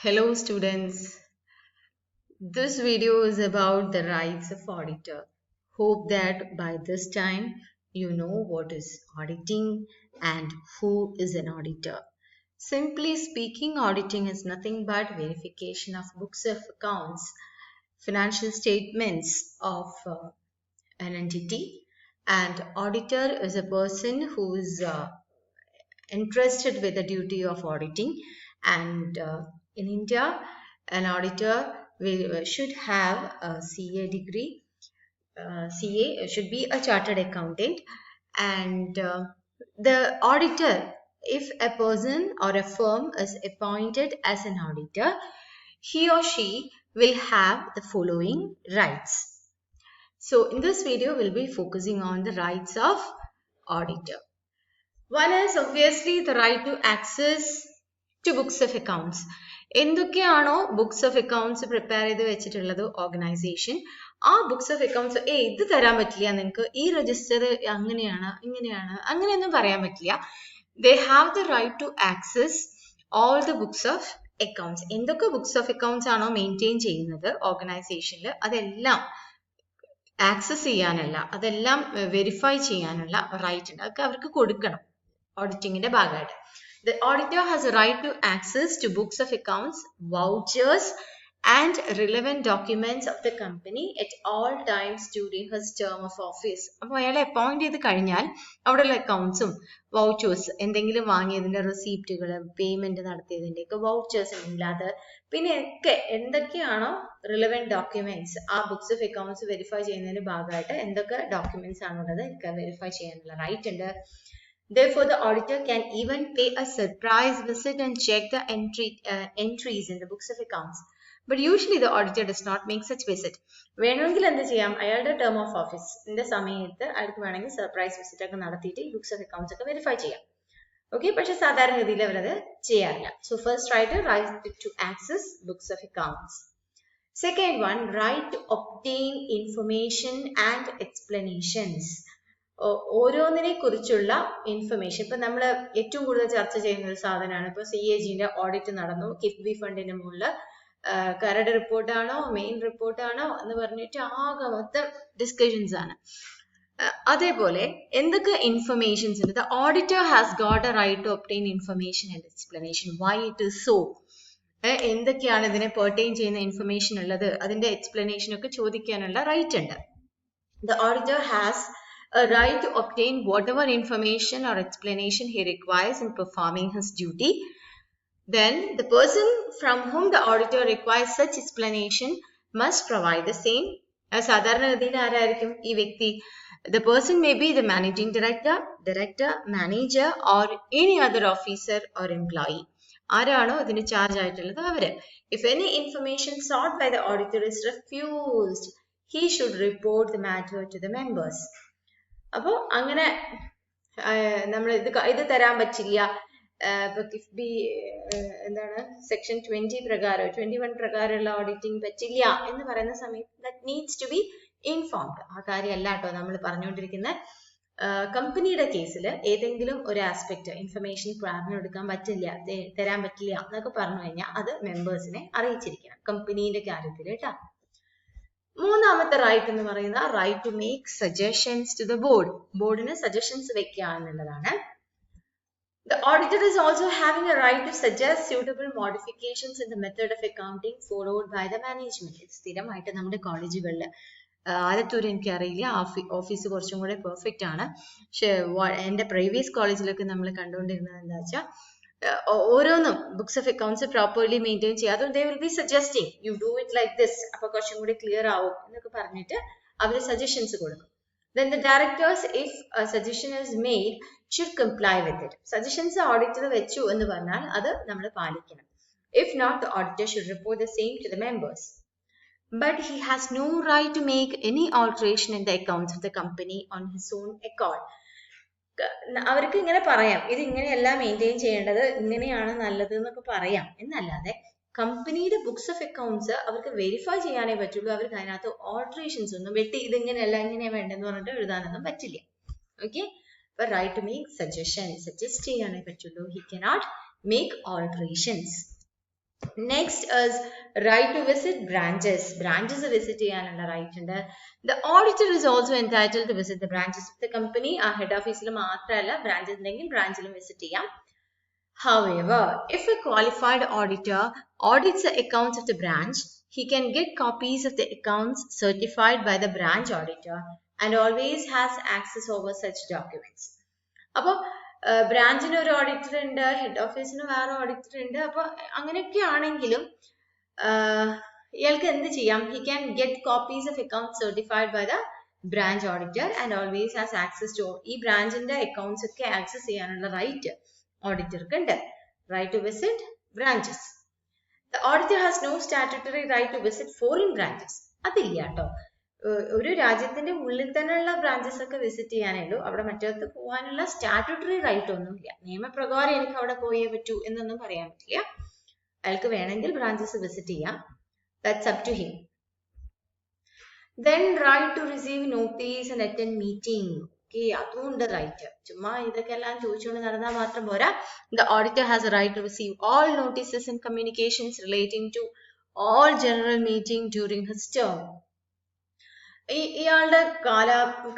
Hello students, this video is about the rights of auditor. Hope that by this time you know what is auditing and who is an auditor. Simply speaking, auditing is nothing but verification of books of accounts, financial statements of an entity, and auditor is a person who is entrusted with the duty of auditing, and in India an auditor should have a CA degree. CA should be a chartered accountant, and the auditor, if a person or a firm is appointed as an auditor, he or she will have the following rights. So in this video we'll be focusing on the rights of auditor. One is obviously the right to access to books of accounts. എന്തൊക്കെയാണോ books of accounts prepare ചെയ്ത് വെച്ചിട്ടുള്ളത് organisation, ആ books of accounts ഇത് തരാൻ പറ്റില്ല, നിങ്ങൾക്ക് ഈ register അങ്ങനെയാണ് ഇങ്ങനെയാണ് അങ്ങനെയൊന്നും പറയാൻ പറ്റില്ല. They have the right to access all the books of accounts. എന്തൊക്കെ ബുക്സ് ഓഫ് അക്കൗണ്ട്സ് ആണോ മെയിൻറ്റെയിൻ ചെയ്യുന്നത് ഓർഗനൈസേഷനിൽ, അതെല്ലാം ആക്സസ് ചെയ്യാനുള്ള, അതെല്ലാം വെരിഫൈ ചെയ്യാനുള്ള റൈറ്റ് ഉണ്ട്. അതൊക്കെ അവർക്ക് കൊടുക്കണം ഓഡിറ്റിങ്ങിന്റെ ഭാഗമായിട്ട്. The auditor has a right to access to books of accounts, vouchers and relevant documents of the company at all times during his term of office. അപ്പോൾ അയാളെ അപ്പോയിന്റ് ചെയ്ത് കഴിഞ്ഞാൽ അവിടെയുള്ള അക്കൗണ്ട്സും വൗച്ചേഴ്സ്, എന്തെങ്കിലും വാങ്ങിയതിന്റെ റെസീപ്റ്റുകൾ, പേയ്മെന്റ് നടത്തിയതിന്റെ ഒക്കെ വൗച്ചേഴ്സ് ഉണ്ടെങ്കിൽ അത്, പിന്നെ ഒക്കെ എന്തൊക്കെയാണോ റിലവൻറ്റ് ഡോക്യുമെന്റ്സ് ആ ബുക്സ് ഓഫ് അക്കൗണ്ട്സ് വെരിഫൈ ചെയ്യുന്നതിന്റെ ഭാഗമായിട്ട് എന്തൊക്കെ ഡോക്യുമെന്റ്സ് ആണുള്ളത് ഒക്കെ വെരിഫൈ ചെയ്യാനുള്ള റൈറ്റ് ഉണ്ട്. Therefore, the auditor can even pay a surprise visit and check the entries in the books of accounts. But usually the auditor does not make such visit. വേണമെങ്കിൽ എന്ത് ചെയ്യാം, അയാളുടെ ടേം ഓഫ് ഓഫീസിന്റെ സമയത്ത് അയാൾക്ക് വേണമെങ്കിൽ സർപ്രൈസ് വിസിറ്റ് ഒക്കെ നടത്തിയിട്ട് ഈ ബുക്സ് ഓഫ് അക്കൗണ്ട്സ് ഒക്കെ വെരിഫൈ ചെയ്യാം. ഓക്കെ, പക്ഷെ സാധാരണഗതിയിൽ അവരത് ചെയ്യാറില്ല. So first right to access books of accounts. Second one, right to obtain information and explanations. ഓരോന്നിനെ കുറിച്ചുള്ള ഇൻഫർമേഷൻ. ഇപ്പൊ നമ്മൾ ഏറ്റവും കൂടുതൽ ചർച്ച ചെയ്യുന്ന ഒരു സാധനമാണ് ഇപ്പൊ CAGന്റെ ഓഡിറ്റ് നടന്നു, കിഫ്ബി ഫണ്ടിന്റെ മുകളിൽ കരട് റിപ്പോർട്ടാണോ മെയിൻ റിപ്പോർട്ടാണോ എന്ന് പറഞ്ഞിട്ട് ആകെ മൊത്തം ഡിസ്കഷൻസ് ആണ്. അതേപോലെ എന്തൊക്കെ ഇൻഫർമേഷൻസ് ഉണ്ട്, the auditor has got a right to obtain information and explanation why it is so. എന്തൊക്കെയാണ് ഇതിനെ പെർട്ടൈൻ ചെയ്യുന്ന ഇൻഫർമേഷൻ ഉള്ളത്, അതിന്റെ എക്സ്പ്ലനേഷൻ ഒക്കെ ചോദിക്കാനുള്ള റൈറ്റ് ഉണ്ട്. The auditor has a right to obtain whatever information or explanation he requires in performing his duty. Then the person from whom the auditor requires such explanation must provide the same. സാധാരണഗതിയിൽ ആരായിരിക്കും ഈ വ്യക്തി? The person may be the managing director, manager or any other officer or employee. ആരാണോ ഇതിന് charge ആയിട്ടുള്ളത് അവര്. If any information sought by the auditor is refused, he should report the matter to the members. അപ്പോൾ അങ്ങനെ നമ്മൾ ഇത് തരാൻ പറ്റില്ല, ഇപ്പൊ കിഫ്ബി എന്താണ് സെക്ഷൻ 20 പ്രകാരം 21 പ്രകാരമുള്ള ഓഡിറ്റിംഗ് പറ്റില്ല എന്ന് പറയുന്ന സമയത്ത് that needs to be informed. ആ കാര്യമല്ല കേട്ടോ നമ്മൾ പറഞ്ഞുകൊണ്ടിരിക്കുന്ന. കമ്പനിയുടെ കേസിൽ ഏതെങ്കിലും ഒരു ആസ്പെക്ട് ഇൻഫർമേഷൻ പറഞ്ഞെടുക്കാൻ പറ്റില്ല, തരാൻ പറ്റില്ല എന്നൊക്കെ പറഞ്ഞു കഴിഞ്ഞാൽ അത് മെമ്പേഴ്സിനെ അറിയിച്ചിരിക്കണം കമ്പനീന്റെ കാര്യത്തിൽ കേട്ടോ. മൂന്നാമത്തെ റൈറ്റ് എന്ന് പറയുന്ന right to make suggestions to the board. ബോർഡിന് സജഷൻസ് വെക്കുക എന്നുള്ളതാണ്. The auditor is also having a right to suggest suitable modifications in the method of accounting followed by the management. സ്ഥിരമായിട്ട് നമ്മുടെ കോളേജുകളിൽ, ആലത്തൂർ എനിക്കറിയില്ല, ഓഫീസ് കുറച്ചും കൂടെ പെർഫെക്റ്റ് ആണ്, പക്ഷെ എൻ്റെ പ്രീവിയസ് കോളേജിലൊക്കെ നമ്മൾ കണ്ടുകൊണ്ടിരുന്നത് എന്താ വെച്ചാൽ ഓരോന്നും books of accounts properly maintain ചെയ്യാതെ they will be suggesting you do it like this, അപ്പൊ കുറച്ചും കൂടി ക്ലിയർ ആവും എന്നൊക്കെ പറഞ്ഞിട്ട് അവർ സജഷൻസ് കൊടുക്കും. Then the directors, if a suggestion is made, should comply with it. Suggestions auditor വെച്ചു എന്ന് പറഞ്ഞാൽ അത് നമ്മൾ പാലിക്കണം. If not, the auditor should report the same to the members. But he has no right to make any alteration in the accounts of the company on his own accord. അവർക്ക് ഇങ്ങനെ പറയാം, ഇത് ഇങ്ങനെയല്ല മെയിൻറ്റെയിൻ ചെയ്യേണ്ടത്, ഇങ്ങനെയാണ് നല്ലത് എന്നൊക്കെ പറയാം എന്നല്ലാതെ കമ്പനിയുടെ ബുക്സ് ഓഫ് അക്കൗണ്ട്സ് അവർക്ക് വെരിഫൈ ചെയ്യാനേ പറ്റുള്ളൂ. അവർക്ക് അതിനകത്ത് ഓൾട്ടറേഷൻസ് ഒന്നും വെട്ടി ഇത് ഇങ്ങനെയല്ല ഇങ്ങനെയാ വേണ്ടെന്ന് പറഞ്ഞിട്ട് എഴുതാനൊന്നും പറ്റില്ല. ഓക്കെ, അപ്പൊ റൈറ്റ് ടു മേക്ക് സജസ്റ്റ് ചെയ്യാനേ പറ്റുള്ളൂ. He cannot make alterations. Next is right to visit branches. Branches visit ചെയ്യാനുള്ള right ഉണ്ട്. The auditor is also entitled to visit the branches of the company. ആ head office മാത്രമല്ല branches ഉണ്ടെങ്കിൽ branchലും visit ചെയ്യാം. However, if a qualified auditor audits the accounts of the branch, he can get copies of the accounts certified by the branch auditor and always has access over such documents. അപ്പോൾ ബ്രാഞ്ചിന് ഒരു auditor ഉണ്ട്, head ഓഫീസിന് വേറെ auditor ഉണ്ട്. അപ്പൊ അങ്ങനെയൊക്കെ ആണെങ്കിലും ഇയാൾക്ക് എന്ത് ചെയ്യാം? He can get copies of account certified by the branch auditor and always has access to ഈ ബ്രാഞ്ചിന്റെ അക്കൗണ്ട്സ് ഒക്കെ ആക്സസ് ചെയ്യാനുള്ള റൈറ്റ് ഓഡിറ്റർക്ക് ഉണ്ട്. Right to visit branches. The auditor has no statutory right to visit foreign branches. അതില്ല കേട്ടോ. ഒരു രാജ്യത്തിന്റെ ഉള്ളിൽ തന്നെയുള്ള ബ്രാഞ്ചസ് ഒക്കെ വിസിറ്റ് ചെയ്യാനേ ഉള്ളൂ. അവിടെ മറ്റേടത്ത് പോകാനുള്ള സ്റ്റാറ്റ്യൂട്ടറി റൈറ്റ് ഒന്നുമില്ല. നിയമപ്രകാരം എനിക്ക് അവിടെ പോയേ പറ്റൂ എന്നൊന്നും പറയാൻ പറ്റില്ല. അയാൾക്ക് വേണമെങ്കിൽ ബ്രാഞ്ചസ് വിസിറ്റ് ചെയ്യാം. That's up to him. Then right to receive notice and attend meeting. Okay, അതുകൊണ്ട് റൈറ്റ്. ചുമ്മാ ഇതൊക്കെ എല്ലാം ചോദിച്ചുകൊണ്ട് നടന്നാൽ മാത്രം പോരാ. The auditor has a right to receive all notices and communications relating to all general meeting during his term. ഇയാളുടെ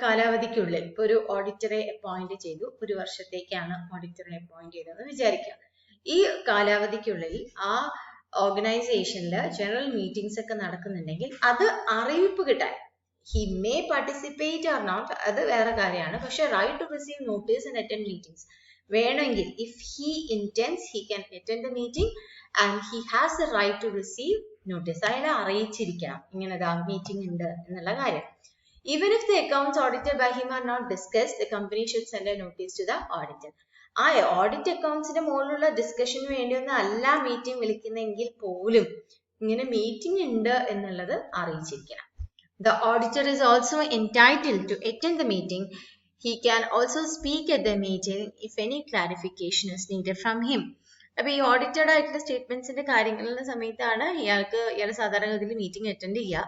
കാലാവധിക്കുള്ളിൽ ഇപ്പൊ ഒരു ഓഡിറ്ററെ അപ്പോയിന്റ് ചെയ്തു. ഒരു വർഷത്തേക്കാണ് ഓഡിറ്ററെ അപ്പോയിന്റ് ചെയ്തതെന്ന് വിചാരിക്കുക. ഈ കാലാവധിക്കുള്ളിൽ ആ ഓർഗനൈസേഷനില് ജനറൽ മീറ്റിംഗ്സ് ഒക്കെ നടക്കുന്നുണ്ടെങ്കിൽ അത് അറിയിപ്പ് കിട്ടാൻ he may participate or not, അത് വേറെ കാര്യമാണ്. പക്ഷെ right to receive notice and attend meetings വേണമെങ്കിൽ if he intends he can attend the meeting and he has a right to receive notice. അയാളെ അറിയിച്ചിരിക്കണം ഇങ്ങനെതാ മീറ്റിംഗ് ഉണ്ട് എന്നുള്ള കാര്യം. Even if the accounts audited by him are not discussed, the company should send a notice to the auditor. ആ audit അക്കൗണ്ട്സിന്റെ മുകളിലുള്ള ഡിസ്കഷന് വേണ്ടിയൊന്നും അല്ല meeting വിളിക്കുന്നെങ്കിൽ പോലും ഇങ്ങനെ മീറ്റിംഗ് ഉണ്ട് എന്നുള്ളത് അറിയിച്ചിരിക്കണം. The auditor is also entitled to attend the meeting. He can also speak at the meeting if any clarification is needed from him. അപ്പൊ ഈ audited ആയിട്ടുള്ള സ്റ്റേറ്റ്മെന്റ്സിന്റെ കാര്യങ്ങളുള്ള സമയത്താണ് ഇയാൾ സാധാരണഗതിയിൽ മീറ്റിംഗ് അറ്റൻഡ് ചെയ്യുക.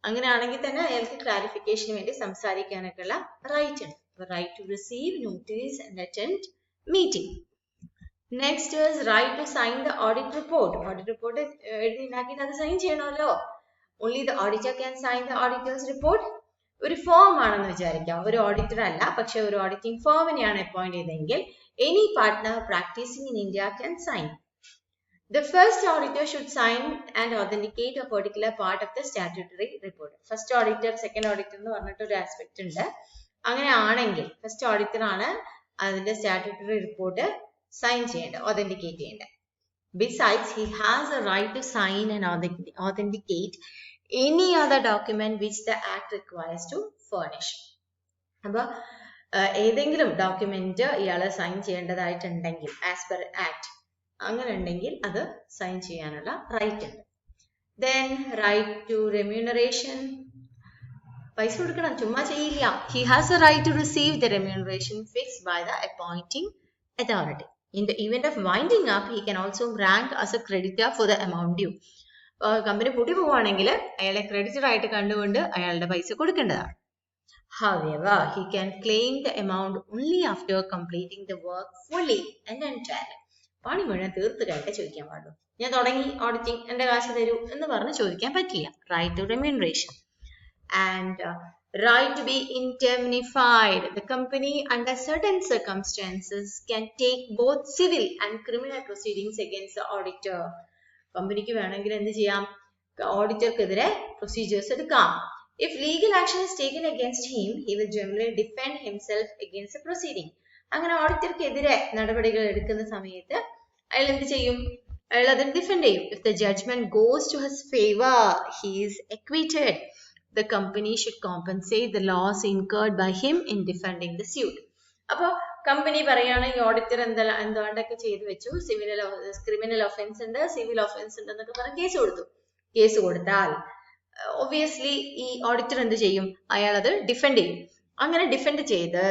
അങ്ങനെയാണെങ്കിൽ തന്നെ അയാൾക്ക് ക്ലാരിഫിക്കേഷന് വേണ്ടി സംസാരിക്കാനൊക്കെ ഉള്ള റൈറ്റ് ഉണ്ട്. Right to receive notice and attend meeting. Next is right to sign the audit report. Audit report എഴുതി ഉണ്ടാക്കിയിട്ട് അത് സൈൻ ചെയ്യണമല്ലോ. Only the auditor can sign the auditor's report. ഒരു ഫോം ആണെന്ന് വിചാരിക്കാം. ഒരു ഓഡിറ്റർ അല്ല, പക്ഷെ ഒരു ഓഡിറ്റിംഗ് ഫോമിനെയാണ് അപ്പോയിന്റ് ചെയ്തതെങ്കിൽ any partner practicing in India can sign. The first auditor should sign and authenticate a particular part of the statutory report. First auditor, second auditor എന്ന് പറഞ്ഞിട്ട് ഒരു ആസ്പെക്ട് ഉണ്ട്. അങ്ങനെ ആണെങ്കിൽ ഫസ്റ്റ് ഓഡിറ്റർ ആണ് അതിന്റെ സ്റ്റാറ്റ്യൂട്ടറി റിപ്പോർട്ട് സൈൻ ചെയ്യേണ്ടത്, authenticate ചെയ്യേണ്ടത്. Besides, he has a right to sign and authenticate any other document which the act requires to furnish. അപ്പൊ ഏതെങ്കിലും ഡോക്യുമെന്റ് ഇയാള് സൈൻ ചെയ്യേണ്ടതായിട്ടുണ്ടെങ്കിൽ ആസ് പെർ ആക്ട് അങ്ങനെ ഉണ്ടെങ്കിൽ അത് സൈൻ ചെയ്യാനുള്ള റൈറ്റ് ഉണ്ട്. Then right to remuneration. പൈസ കൊടുക്കണം, ചുമ്മാ ചെയ്യില്ല. He has a right to receive the remuneration fixed by the appointing authority. In the event of winding up, he can also rank as a creditor for the amount due. Company പൂട്ടി പോവുകയാണെങ്കിൽ അയാളെ creditor ആയിട്ട് കണ്ടുകൊണ്ട് അയാളുടെ പൈസ കൊടുക്കേണ്ടതാണ്. However, he can claim the amount only after completing the work fully and entirely. പണി മുഴുവൻ തീർത്ത് കഴിഞ്ഞിട്ട് ചോദിക്കാൻ പാടുള്ളൂ. ഞാൻ തുടങ്ങി ഓഡിറ്റിംഗ്, എന്റെ കാശ് തരൂ എന്ന് പറഞ്ഞ് ചോദിക്കാൻ പറ്റില്ല. Right to remuneration. And right to be indemnified. The company under certain circumstances can take both civil and criminal proceedings against the auditor. കമ്പനിക്ക് വേണമെങ്കിൽ എന്ത് ചെയ്യാം? ഓഡിറ്റർക്കെതിരെ പ്രൊസീജിയേഴ്സ് എടുക്കാം. If legal action is taken against him, he will generally defend himself against the proceeding. അങ്ങനെ ഓഡിറ്റർക്കെതിരെ നടപടികൾ എടുക്കുന്ന സമയത്ത് അയാൾ എന്ത് ചെയ്യും? അയാൾ അത് ഡിഫെൻഡ് ചെയ്യും. If the judgment goes to his favor, he is acquitted. The company should compensate the loss incurred by him in defending the suit. അപ്പൊ കമ്പനി പറയാണ് ഈ ഓഡിറ്റർ എന്താണ്ടൊക്കെ ചെയ്തു വെച്ചു, ക്രിമിനൽ ഒഫൻസ് ഉണ്ട്, സിവിൽ ഒഫൻസ് ഉണ്ട് എന്നൊക്കെ പറഞ്ഞ് കേസ് കൊടുത്തു. കേസ് കൊടുത്താൽ ഒബ്വിയസ്ലി ഈ ഓഡിറ്റർ എന്ത് ചെയ്യും? അയാൾ അത് ഡിഫെൻഡ് ചെയ്യും. അങ്ങനെ ഡിഫെൻഡ് ചെയ്ത്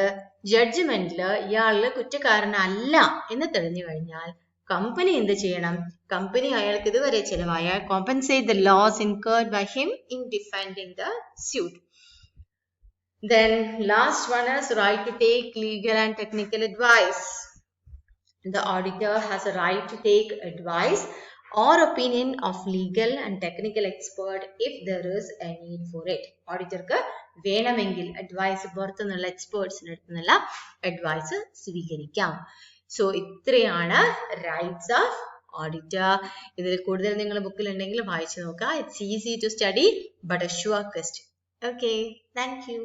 ജഡ്ജ്മെന്റില് ഇയാള് കുറ്റക്കാരനല്ല എന്ന് തെളിഞ്ഞു കഴിഞ്ഞാൽ കമ്പനി എന്ത് ചെയ്യണം? കമ്പനി അയാൾക്ക് ഇതുവരെ ചിലവായ compensate the loss incurred by him in defending the suit. Then last one is right to take legal and technical advice. The auditor has a right to take advice or opinion of legal and technical expert if there is a need for it. ഓഡിറ്റർക്ക് വേണമെങ്കിൽ advice പുറത്തുനിന്നുള്ള എക്സ്പേർട്സിൻ്റെ അടുത്ത് നിന്നുള്ള advice സ്വീകരിക്കാം. So ഇത്രയാണ് rights of auditor. ഇതിൽ കൂടുതൽ നിങ്ങൾ ബുക്കിൽ ഉണ്ടെങ്കിൽ വായിച്ചു നോക്കുക. It's easy to study but a sure question. Okay, thank U.